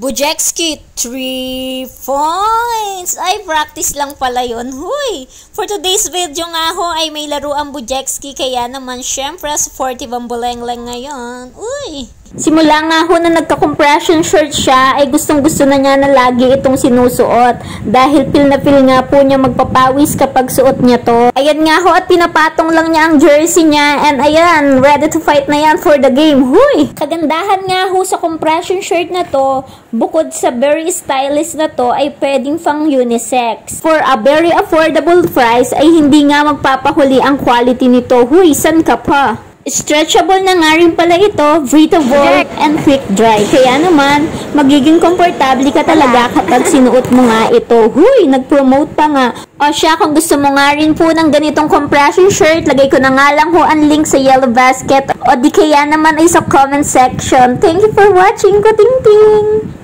Bujexki, 3 points! Ay, practice lang pala yun. Huy! For today's video nga ho ay may laro ang Bujexki, kaya naman syempre sporty bamboleng-leng ngayon. Uy! Simula nga ho na nagka-compression shirt siya ay gustong-gusto na niya na lagi itong sinusuot dahil feel na feel nga po niya magpapawis kapag suot niya to. Ayan nga ho at pinapatong lang niya ang jersey niya and ayan, ready to fight na yan for the game. Huy! Kagandahan nga ho sa compression shirt na to, bukod sa very stylish na to ay pwedeng pang unisex. For a very affordable price ay hindi nga magpapahuli ang quality nito. Huy, san ka pa? Stretchable na nga rin pala ito, breathable and quick dry. Kaya naman, magiging komportable ka talaga kapag sinuot mo nga ito. Huy, nag-promote pa nga. O siya, kung gusto mo nga rin po ng ganitong compression shirt, lagay ko na nga lang ho ang link sa yellow basket. O di kaya naman ay sa comment section. Thank you for watching, Kuting Ting!